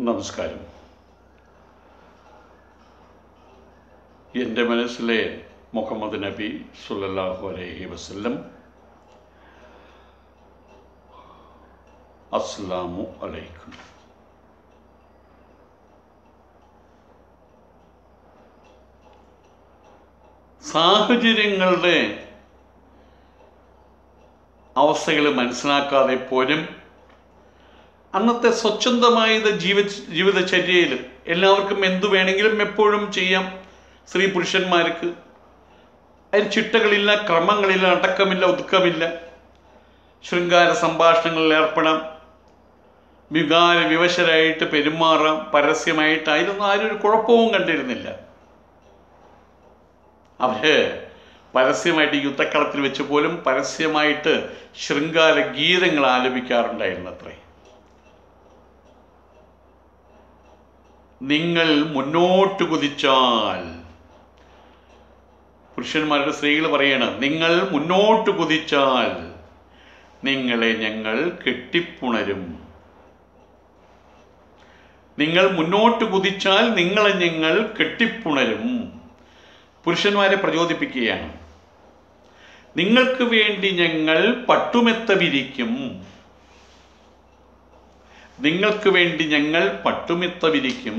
നമസ്കാരം. എൻ്റെ മനസ്സിലെ മുഹമ്മദ് നബി സല്ലല്ലാഹു അലൈഹി വസല്ലം. അസ്സലാമു അലൈക്കും. സാഹചര്യങ്ങളുടെ അവസ്ഥകൾ മനസ്സിലാക്കാതെ പോലും അന്നത്തെ സ്വച്ഛന്തമായ ജീവിതചര്യയിൽ എല്ലാവർക്കും എന്തു വേണമെങ്കിലും എപ്പോഴും ചെയ്യാം. സ്ത്രീ പുരുഷന്മാർക്ക് അതിന് ചിട്ടകളില്ല, ക്രമങ്ങളില്ല, അടക്കമില്ല, ഒതുക്കമില്ല. ശൃംഗാര സംഭാഷണങ്ങളിൽ ഏർപ്പെടാം, വികാര വിവശരായിട്ട് പെരുമാറാം, പരസ്യമായിട്ട്. അതിലൊന്നും ആരും ഒരു കുഴപ്പവും കണ്ടിരുന്നില്ല. അവര് പരസ്യമായിട്ട് യുദ്ധക്കളത്തിൽ വെച്ച് പോലും പരസ്യമായിട്ട് ശൃംഗാര ഗീതങ്ങൾ ആലപിക്കാറുണ്ടായിരുന്നു അത്രേ. നിങ്ങൾ മുന്നോട്ട് കുതിച്ചാൽ, പുരുഷന്മാരുടെ സ്ത്രീകൾ പറയണം, നിങ്ങൾ മുന്നോട്ട് കുതിച്ചാൽ നിങ്ങളെ ഞങ്ങൾ കെട്ടിപ്പുണരും. നിങ്ങൾ മുന്നോട്ട് കുതിച്ചാൽ നിങ്ങളെ ഞങ്ങൾ കെട്ടിപ്പുണരും. പുരുഷന്മാരെ പ്രചോദിപ്പിക്കുകയാണ്. നിങ്ങൾക്ക് വേണ്ടി ഞങ്ങൾ പട്ടുമെത്ത വിരിക്കും. നിങ്ങൾക്ക് വേണ്ടി ഞങ്ങൾ പട്ടുമെത്ത വിരിക്കും.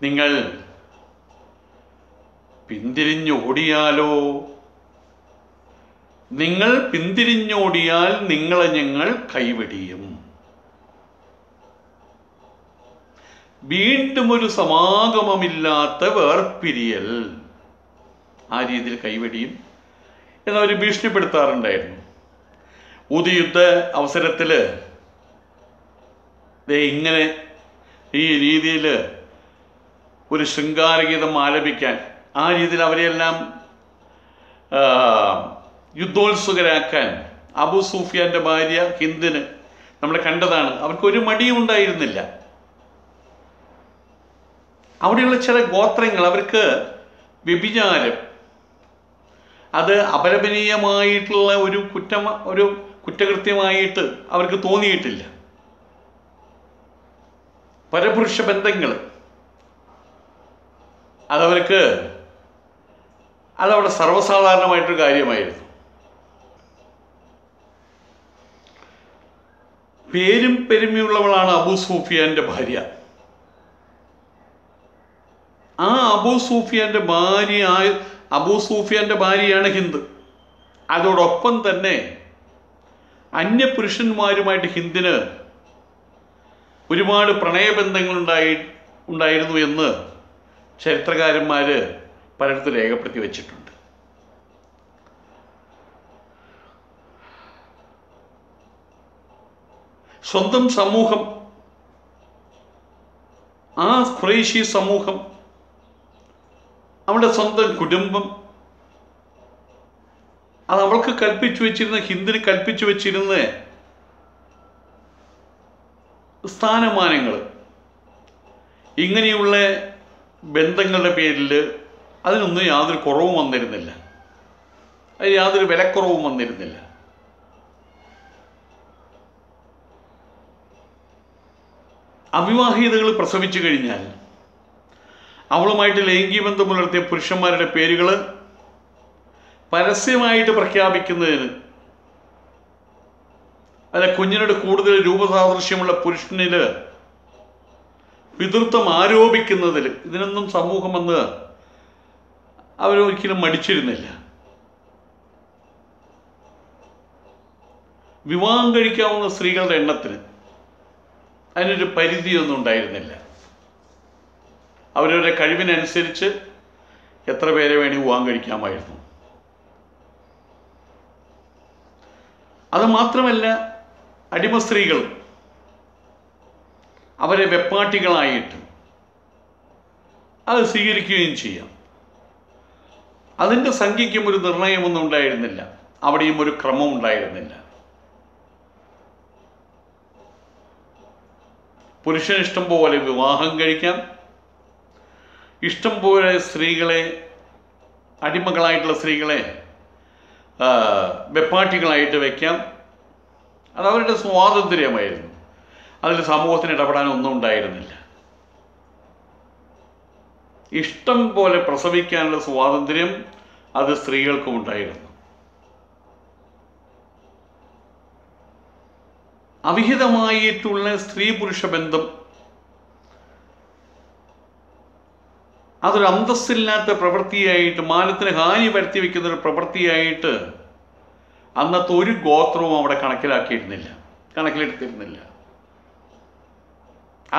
നിങ്ങൾ പിന്തിരിഞ്ഞോടിയാലോ? നിങ്ങൾ പിന്തിരിഞ്ഞോടിയാൽ നിങ്ങളെ ഞങ്ങൾ കൈവെടിയും. വീണ്ടും ഒരു സമാഗമമില്ലാത്ത വേർപിരിയൽ. ആ രീതിയിൽ കൈവെടിയും എന്നവർ ഭീഷണിപ്പെടുത്താറുണ്ടായിരുന്നു. യുദ്ധ അവസരത്തിൽ ഇങ്ങനെ ഈ രീതിയിൽ ഒരു ശൃംഗാരഗീതം ആലപിക്കാൻ, ആ രീതിയിൽ അവരെയെല്ലാം യുദ്ധോത്സുകരാക്കാൻ അബൂ സുഫിയാന്റെ ഭാര്യ ഹിന്ദിന് നമ്മൾ കണ്ടതാണ്. അവർക്കൊരു മടിയും ഉണ്ടായിരുന്നില്ല. അവിടെയുള്ള ചില ഗോത്രങ്ങൾ, അവർക്ക് വ്യഭിചാരം അത് അപലപനീയമായിട്ടുള്ള ഒരു കുറ്റകൃത്യമായിട്ട് അവർക്ക് തോന്നിയിട്ടില്ല. പരപുരുഷ ബന്ധങ്ങൾ അതവിടെ സർവ്വസാധാരണമായിട്ടൊരു കാര്യമായിരുന്നു. പേരും പെരുമയുള്ളവളാണ് അബൂ സുഫിയാന്റെ ഭാര്യ. ആ അബൂ സുഫിയാന്റെ ഭാര്യയാണ് ഹിന്ദ്. അതോടൊപ്പം തന്നെ അന്യപുരുഷന്മാരുമായിട്ട് ഹിന്ദിന് ഒരുപാട് പ്രണയബന്ധങ്ങൾ ഉണ്ടായിരുന്നു എന്ന് ചരിത്രകാരന്മാർ പലയിടത്തും രേഖപ്പെടുത്തി വച്ചിട്ടുണ്ട്. സ്വന്തം സമൂഹം, ആ ഖുറൈശി സമൂഹം, അവളുടെ സ്വന്തം കുടുംബം, അത് അവൾക്ക് കൽപ്പിച്ചു വെച്ചിരുന്ന, ഹിന്ദിന് കൽപ്പിച്ചു വെച്ചിരുന്ന സ്ഥാനമാനങ്ങൾ, ഇങ്ങനെയുള്ള ബന്ധങ്ങളുടെ പേരിൽ അതിനൊന്നും യാതൊരു കുറവും വന്നിരുന്നില്ല. അതിന് യാതൊരു വിലക്കുറവും വന്നിരുന്നില്ല. അവിവാഹിതകൾ പ്രസവിച്ചു കഴിഞ്ഞാൽ അവളുമായിട്ട് ലൈംഗിക ബന്ധം പുലർത്തിയ പുരുഷന്മാരുടെ പേരുകൾ പരസ്യമായിട്ട് പ്രഖ്യാപിക്കുന്നതിന്, അല്ല കുഞ്ഞിനോട് കൂടുതൽ രൂപസാദൃശ്യമുള്ള പുരുഷനിൽ പിതൃത്വം ആരോപിക്കുന്നതിൽ, ഇതിനൊന്നും സമൂഹമെന്ന് അവരൊരിക്കലും മടിച്ചിരുന്നില്ല. വിവാഹം കഴിക്കാവുന്ന സ്ത്രീകളുടെ എണ്ണത്തിന് അതിനൊരു പരിധിയൊന്നും ഉണ്ടായിരുന്നില്ല. അവരവരുടെ കഴിവിനനുസരിച്ച് എത്ര പേരെ വേണി വിവാഹം കഴിക്കാമായിരുന്നു. അതുമാത്രമല്ല, അടിമ സ്ത്രീകൾ അവരെ വെപ്പാട്ടികളായിട്ട് അത് സ്വീകരിക്കുകയും ചെയ്യാം. അതിൻ്റെ സംഖ്യയ്ക്കും ഒരു നിർണയമൊന്നും ഉണ്ടായിരുന്നില്ല. അവിടെയും ഒരു ക്രമം ഉണ്ടായിരുന്നില്ല. പുരുഷൻ ഇഷ്ടം പോലെ വിവാഹം കഴിക്കാം, ഇഷ്ടം പോലെ സ്ത്രീകളെ, അടിമകളായിട്ടുള്ള സ്ത്രീകളെ വെപ്പാട്ടികളായിട്ട് വയ്ക്കാം. അത് അവരുടെ സ്വാതന്ത്ര്യമായിരുന്നു. അതിൽ സമൂഹത്തിന് ഇടപെടാനൊന്നും ഉണ്ടായിരുന്നില്ല. ഇഷ്ടം പോലെ പ്രസവിക്കാനുള്ള സ്വാതന്ത്ര്യം അത് സ്ത്രീകൾക്കും ഉണ്ടായിരുന്നു. അവിഹിതമായിട്ടുള്ള സ്ത്രീ പുരുഷ ബന്ധം അതൊരു അന്തസ്സില്ലാത്ത പ്രവൃത്തിയായിട്ട്, മാനത്തിന് ഹാനി വരുത്തി വയ്ക്കുന്ന ഒരു പ്രവൃത്തിയായിട്ട് അന്നത്തെ ഒരു ഗോത്രവും അവിടെ കണക്കിലെടുത്തിരുന്നില്ല.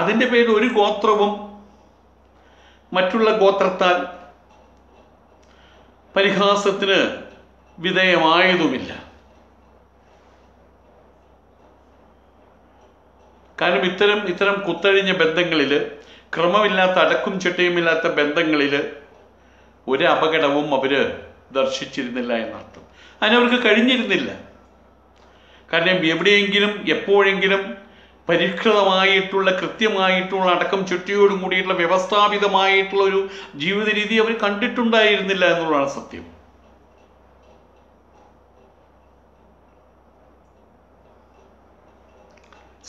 അതിൻ്റെ പേരിൽ ഒരു ഗോത്രവും മറ്റുള്ള ഗോത്രത്താൽ പരിഹാസത്തിന് വിധേയമായതുമില്ല. കാരണം ഇത്തരം കുത്തഴിഞ്ഞ ബന്ധങ്ങളിൽ, ക്രമമില്ലാത്ത അടക്കും ചിട്ടയുമില്ലാത്ത ബന്ധങ്ങളിൽ ഒരു അപകടവും അവർ ദർശിച്ചിരുന്നില്ല എന്നർത്ഥം. അതിനവർക്ക് കഴിഞ്ഞിരുന്നില്ല. കാരണം എവിടെയെങ്കിലും എപ്പോഴെങ്കിലും പരിഷ്കൃതമായിട്ടുള്ള, കൃത്യമായിട്ടുള്ള, അടക്കം ചുറ്റിയോടും കൂടിയിട്ടുള്ള വ്യവസ്ഥാപിതമായിട്ടുള്ള ഒരു ജീവിത രീതി അവർ കണ്ടിട്ടുണ്ടായിരുന്നില്ല എന്നുള്ളതാണ് സത്യം.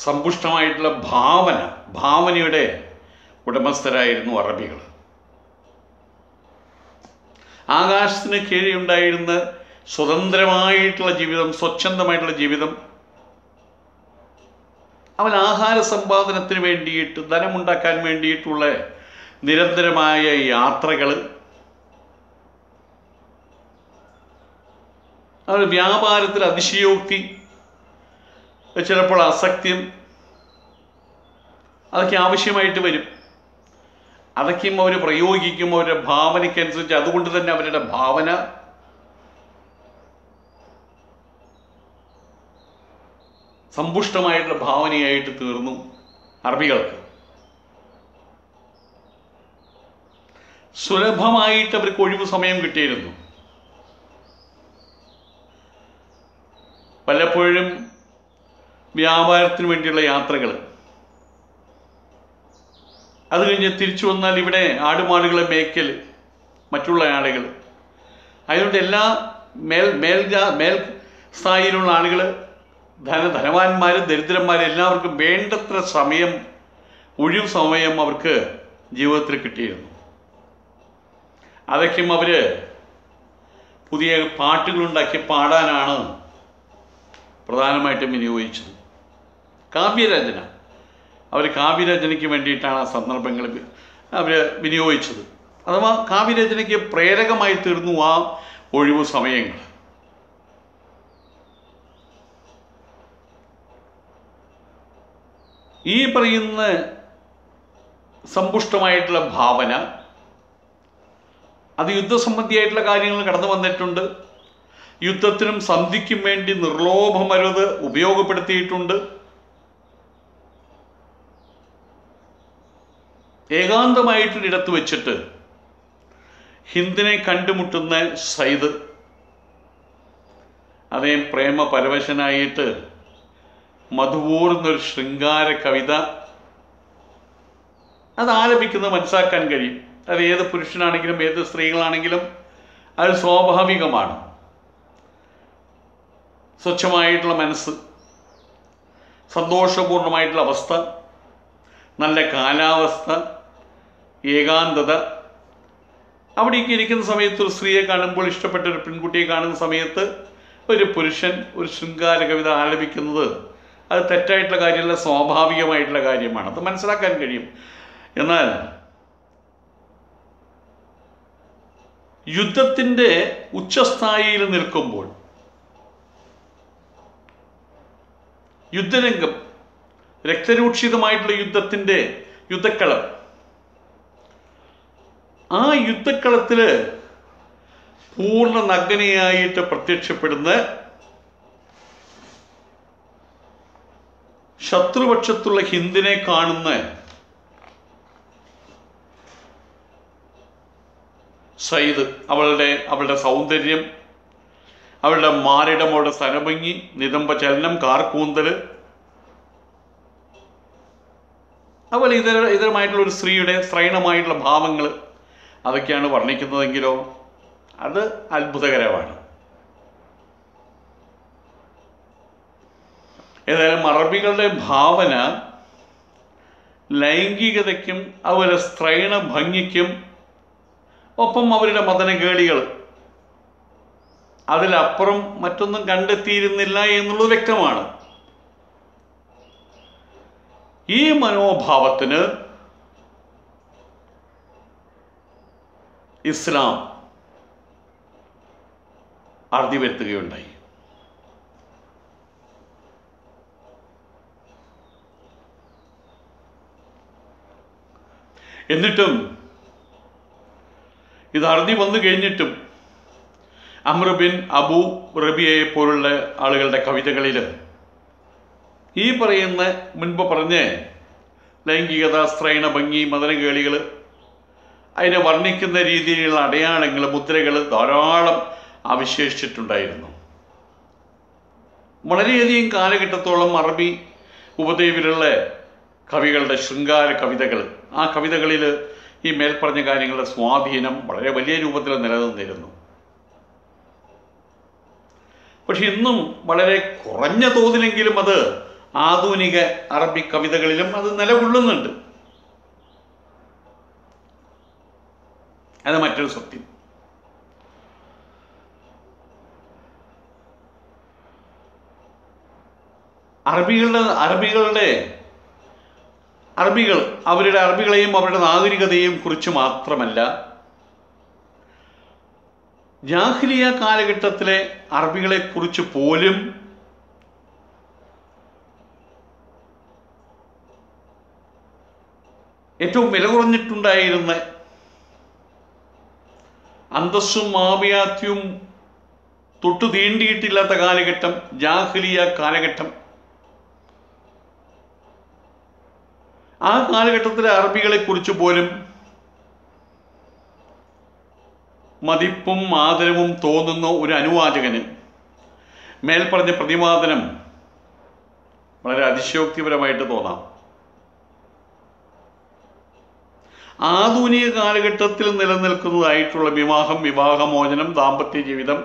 സമ്പുഷ്ടമായിട്ടുള്ള ഭാവനയുടെ ഉടമസ്ഥരായിരുന്നു അറബികൾ. ആകാശത്തിന് കീഴെ ഉണ്ടായിരുന്ന സ്വതന്ത്രമായിട്ടുള്ള ജീവിതം, സ്വച്ഛന്തമായിട്ടുള്ള ജീവിതം, അവൻ ആഹാര സമ്പാദനത്തിന് വേണ്ടിയിട്ട്, ധനമുണ്ടാക്കാൻ വേണ്ടിയിട്ടുള്ള നിരന്തരമായ യാത്രകൾ, അവർ വ്യാപാരത്തിൽ അതിശയോക്തി, ചിലപ്പോൾ അസക്ത്യം, അതൊക്കെ ആവശ്യമായിട്ട് വരും. അതൊക്കെയും അവർ പ്രയോഗിക്കും അവരുടെ ഭാവനയ്ക്കനുസരിച്ച്. അതുകൊണ്ട് തന്നെ അവരുടെ ഭാവന സമ്പുഷ്ടമായിട്ടുള്ള ഭാവനയായിട്ട് തീർന്നു അറബികൾക്ക്. സുലഭമായിട്ട് അവർക്ക് ഒഴിവ് സമയം കിട്ടിയിരുന്നു. പലപ്പോഴും വ്യാപാരത്തിന് വേണ്ടിയുള്ള യാത്രകൾ, അത് കഴിഞ്ഞ് തിരിച്ചു വന്നാൽ ഇവിടെ ആടുമാടുകളെ മേയ്ക്കൽ, മറ്റുള്ള ആളുകൾ. അതുകൊണ്ട് എല്ലാ മേൽ സ്ഥായിലുള്ള ആളുകൾ, ധനവാന്മാർ, ദരിദ്രന്മാർ, എല്ലാവർക്കും വേണ്ടത്ര സമയം, ഒഴിവ് സമയം അവർക്ക് ജീവിതത്തിൽ കിട്ടിയിരുന്നു. അതൊക്കെയും അവർ പുതിയ പാട്ടുകളുണ്ടാക്കി പാടാനാണ് പ്രധാനമായിട്ടും വിനിയോഗിച്ചത്. കാവ്യരചന, അവർ കാവ്യരചനയ്ക്ക് വേണ്ടിയിട്ടാണ് ആ സന്ദർഭങ്ങൾ അവർ വിനിയോഗിച്ചത്. അഥവാ കാവ്യരചനയ്ക്ക് പ്രേരകമായി തീർന്നു ആ ഒഴിവു സമയങ്ങൾ. ഈ പറയുന്ന സമ്പുഷ്ടമായിട്ടുള്ള ഭാവന അത് യുദ്ധസംബന്ധിയായിട്ടുള്ള കാര്യങ്ങൾ കടന്നു വന്നിട്ടുണ്ട്. യുദ്ധത്തിനും സന്ധിക്കും വേണ്ടി നിർലോഭമരുത് ഉപയോഗപ്പെടുത്തിയിട്ടുണ്ട്. ഏകാന്തമായിട്ടൊരിടത്ത് വെച്ചിട്ട് ഹിന്ദിനെ കണ്ടുമുട്ടുന്ന സൈദ് അതേ പ്രേമ പരവശനായിട്ട് മധുവൂർന്നൊരു ശൃംഗാര കവിത അത് ആലപിക്കുന്നത് മനസ്സിലാക്കാൻ കഴിയും. അത് ഏത് പുരുഷനാണെങ്കിലും ഏത് സ്ത്രീകളാണെങ്കിലും അത് സ്വാഭാവികമാണ്. സ്വച്ഛമായിട്ടുള്ള മനസ്സ്, സന്തോഷപൂർണമായിട്ടുള്ള അവസ്ഥ, നല്ല കാലാവസ്ഥ, ഏകാന്തത. അവിടേക്ക് ഇരിക്കുന്ന സമയത്ത് ഒരു സ്ത്രീയെ കാണുമ്പോൾ, ഇഷ്ടപ്പെട്ട ഒരു പെൺകുട്ടിയെ കാണുന്ന സമയത്ത് ഒരു പുരുഷൻ ഒരു ശൃംഗാര കവിത ആലപിക്കുന്നത് അത് തെറ്റായിട്ടുള്ള കാര്യമല്ല, സ്വാഭാവികമായിട്ടുള്ള കാര്യമാണ്. അത് മനസ്സിലാക്കാൻ കഴിയും. എന്നാൽ യുദ്ധത്തിൻ്റെ ഉച്ചസ്ഥായിയിൽ നിൽക്കുമ്പോൾ, യുദ്ധരംഗം, രക്തരൂക്ഷിതമായിട്ടുള്ള യുദ്ധക്കളം, ആ യുദ്ധക്കളത്തിൽ പൂർണ്ണ നഗ്നയായിട്ട് പ്രത്യക്ഷപ്പെടുന്ന ശത്രുപക്ഷത്തുള്ള ഹിന്ദിനെ കാണുന്ന സൈദ്, അവളുടെ സൗന്ദര്യം, അവളുടെ മാറിടം, അവളുടെ സ്ഥലഭംഗി, നിതംബ ചലനം, കാർക്കൂന്തൽ, അതുപോലെ ഇതരമായിട്ടുള്ള ഒരു സ്ത്രീയുടെ സ്ത്രൈണമായിട്ടുള്ള ഭാവങ്ങൾ, അതൊക്കെയാണ് വർണ്ണിക്കുന്നതെങ്കിലോ അത് അത്ഭുതകരമാണ്. ഏതായാലും അറബികളുടെ ഭാവന ലൈംഗികതയ്ക്കും അതുപോലെ സ്ത്രൈണ ഭംഗിക്കും ഒപ്പം അവരുടെ മദനകേളികൾ അതിലപ്പുറം മറ്റൊന്നും കണ്ടെത്തിയിരുന്നില്ല എന്നുള്ളത് വ്യക്തമാണ്. ഈ മനോഭാവത്തിന് ഇസ്ലാം അറുതി വരുത്തുകയുണ്ടായി. എന്നിട്ടും ഇത് അറുതി വന്നു കഴിഞ്ഞിട്ടും അംർ ബിൻ അബു റബിയയെ പോലുള്ള ആളുകളുടെ കവിതകളിൽ ഈ പറയുന്ന മുൻപ് പറഞ്ഞ ലൈംഗികത, സ്ത്രൈണ ഭംഗി, മദനകേളികൾ അതിനെ വർണ്ണിക്കുന്ന രീതിയിലുള്ള അടയാളങ്ങൾ, മുദ്രകൾ ധാരാളം അവശേഷിച്ചിട്ടുണ്ടായിരുന്നു. വളരെയധികം കാലഘട്ടത്തോളം അറബി ഉപദ്വീപിലുള്ള കവികളുടെ ശൃംഗാര കവിതകൾ, ആ കവിതകളിൽ ഈ മേൽപ്പറഞ്ഞ കാര്യങ്ങളുടെ സ്വാധീനം വളരെ വലിയ രൂപത്തിൽ നിലനിന്നിരുന്നു. പക്ഷെ ഇന്നും വളരെ കുറഞ്ഞ തോതിലെങ്കിലും അത് ആധുനിക അറബി കവിതകളിലും അത് നിലകൊള്ളുന്നുണ്ട്. അത് മറ്റൊരു സത്യം. അറബികളെയും അവരുടെ നാഗരികതയെയും കുറിച്ച് മാത്രമല്ല, ജാഹിലിയ കാലഘട്ടത്തിലെ അറബികളെ കുറിച്ച് പോലും ഏറ്റവും വില കുറഞ്ഞിട്ടുണ്ടായിരുന്ന അന്തസ്സും ആഭിയാത്യവും തൊട്ടു തീണ്ടിയിട്ടില്ലാത്ത കാലഘട്ടം ജാഹിലിയ കാലഘട്ടം. ആ കാലഘട്ടത്തിലെ അറബികളെ കുറിച്ച് പോലും മതിപ്പും ആദരവും തോന്നുന്ന ഒരു അനുവാചകന് മേൽപ്പറഞ്ഞ പ്രതിപാദനം വളരെ അതിശയോക്തിപരമായിട്ട് തോന്നാം. ആധുനിക കാലഘട്ടത്തിൽ നിലനിൽക്കുന്നതായിട്ടുള്ള വിവാഹം, വിവാഹമോചനം, ദാമ്പത്യ ജീവിതം,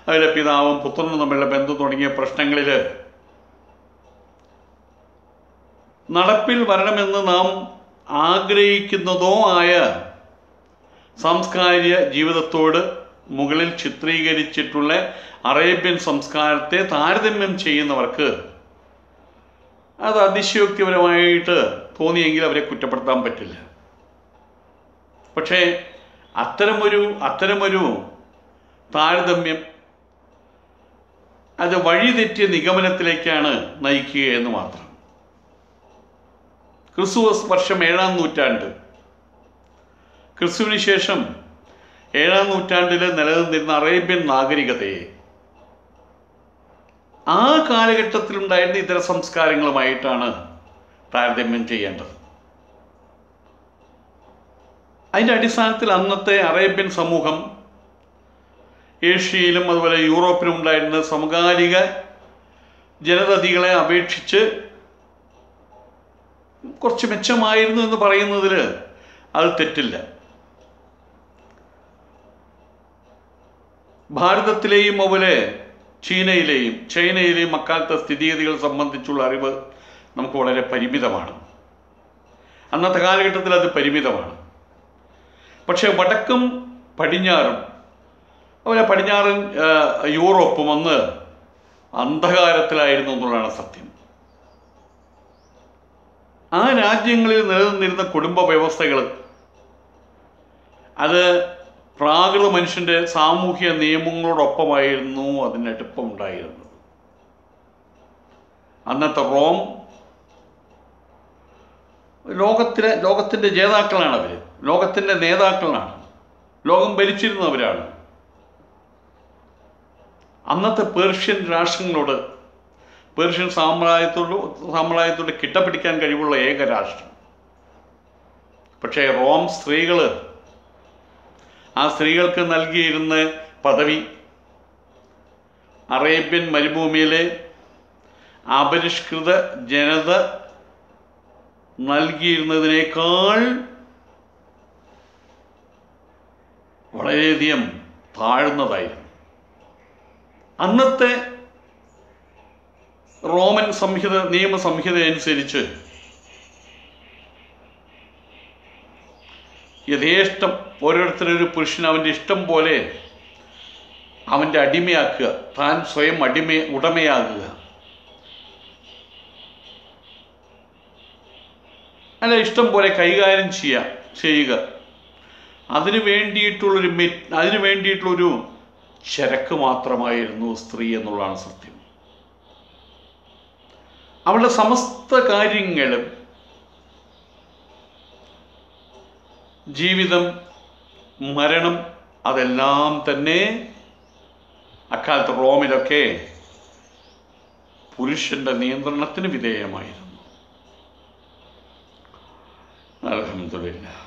അതിലെ പിതാവും പുത്രനും തമ്മിലുള്ള ബന്ധം തുടങ്ങിയ പ്രശ്നങ്ങളിൽ നടപ്പിൽ വരണമെന്ന് നാം ആഗ്രഹിക്കുന്നതോ ആയ സാംസ്കാരിക ജീവിതത്തോട് മുകളിൽ ചിത്രീകരിച്ചിട്ടുള്ള അറേബ്യൻ സംസ്കാരത്തെ താരതമ്യം ചെയ്യുന്നവർക്ക് അത് അതിശയോക്തിപരമായിട്ട് തോന്നിയെങ്കിൽ അവരെ കുറ്റപ്പെടുത്താൻ പറ്റില്ല. പക്ഷേ അത്തരമൊരു താരതമ്യം അത് വഴിതെറ്റിയ നിഗമനത്തിലേക്കാണ് നയിക്കുക എന്ന് മാത്രം. ക്രിസ്തു വർഷം 7-ാം നൂറ്റാണ്ട്, ക്രിസ്തുവിന് ശേഷം 7-ാം നൂറ്റാണ്ടിൽ നിലനിന്നിരുന്ന അറേബ്യൻ നാഗരികതയെ ആ കാലഘട്ടത്തിലുണ്ടായിരുന്ന ഇതര സംസ്കാരങ്ങളുമായിട്ടാണ് താരതമ്യം ചെയ്യേണ്ടത്. അതിൻ്റെ അടിസ്ഥാനത്തിൽ അന്നത്തെ അറേബ്യൻ സമൂഹം ഏഷ്യയിലും അതുപോലെ യൂറോപ്പിലും ഉണ്ടായിരുന്ന സമകാലിക ജനതതികളെ അപേക്ഷിച്ച് കുറച്ച് മെച്ചമായിരുന്നു എന്ന് പറയുന്നതിൽ അത് തെറ്റില്ല. ഭാരതത്തിലെയും അതുപോലെ ചൈനയിലെയും അക്കാലത്തെ സ്ഥിതിഗതികൾ സംബന്ധിച്ചുള്ള അറിവ് നമുക്ക് വളരെ പരിമിതമാണ്. അന്നത്തെ കാലഘട്ടത്തിൽ അത് പരിമിതമാണ്. പക്ഷേ വടക്കും പടിഞ്ഞാറും അതുപോലെ പടിഞ്ഞാറൻ യൂറോപ്പും അന്ന് അന്ധകാരത്തിലായിരുന്നു എന്നുള്ളതാണ് സത്യം. ആ രാജ്യങ്ങളിൽ നിലനിന്നിരുന്ന കുടുംബ വ്യവസ്ഥകൾ അത് പ്രാകൃത മനുഷ്യൻ്റെ സാമൂഹ്യ നിയമങ്ങളോടൊപ്പമായിരുന്നു അതിനടുപ്പം ഉണ്ടായിരുന്നത്. അന്നത്തെ റോം ലോകത്തിൻ്റെ ജേതാക്കളാണ്. അവർ ലോകത്തിൻ്റെ നേതാക്കളാണ്, ലോകം ഭരിച്ചിരുന്നവരാണ്. അന്നത്തെ പേർഷ്യൻ രാഷ്ട്രങ്ങളോട്, പേർഷ്യൻ സാമ്രാജ്യത്തോട് കിട്ടപിടിക്കാൻ കഴിവുള്ള ഏക രാഷ്ട്രം. പക്ഷേ റോം ആ സ്ത്രീകൾക്ക് നൽകിയിരുന്ന പദവി അറേബ്യൻ മരുഭൂമിയിലെ അപരിഷ്കൃത ജനത നൽകിയിരുന്നതിനേക്കാൾ വളരെയധികം താഴ്ന്നതായിരുന്നു. അന്നത്തെ റോമൻ നിയമസംഹിത അനുസരിച്ച് യഥേഷ്ടം ഓരോരുത്തരൊരു പുരുഷൻ അവൻ്റെ ഇഷ്ടം പോലെ അവൻ്റെ അടിമയാക്കുക, താൻ സ്വയം ഉടമയാകുക. അല്ല, ഇഷ്ടം പോലെ കൈകാര്യം ചെയ്യുക. അതിനു വേണ്ടിയിട്ടുള്ളൊരു ചരക്ക് മാത്രമായിരുന്നു സ്ത്രീ എന്നുള്ളതാണ് സത്യം. അവളുടെ സമസ്ത കാര്യങ്ങളും, ജീവിതം, മരണം, അതെല്ലാം തന്നെ അക്കാലത്ത് റോമിലൊക്കെ പുരുഷന്റെ നിയന്ത്രണത്തിന് വിധേയമായിരുന്നു. അൽഹംദുലില്ലാഹ്.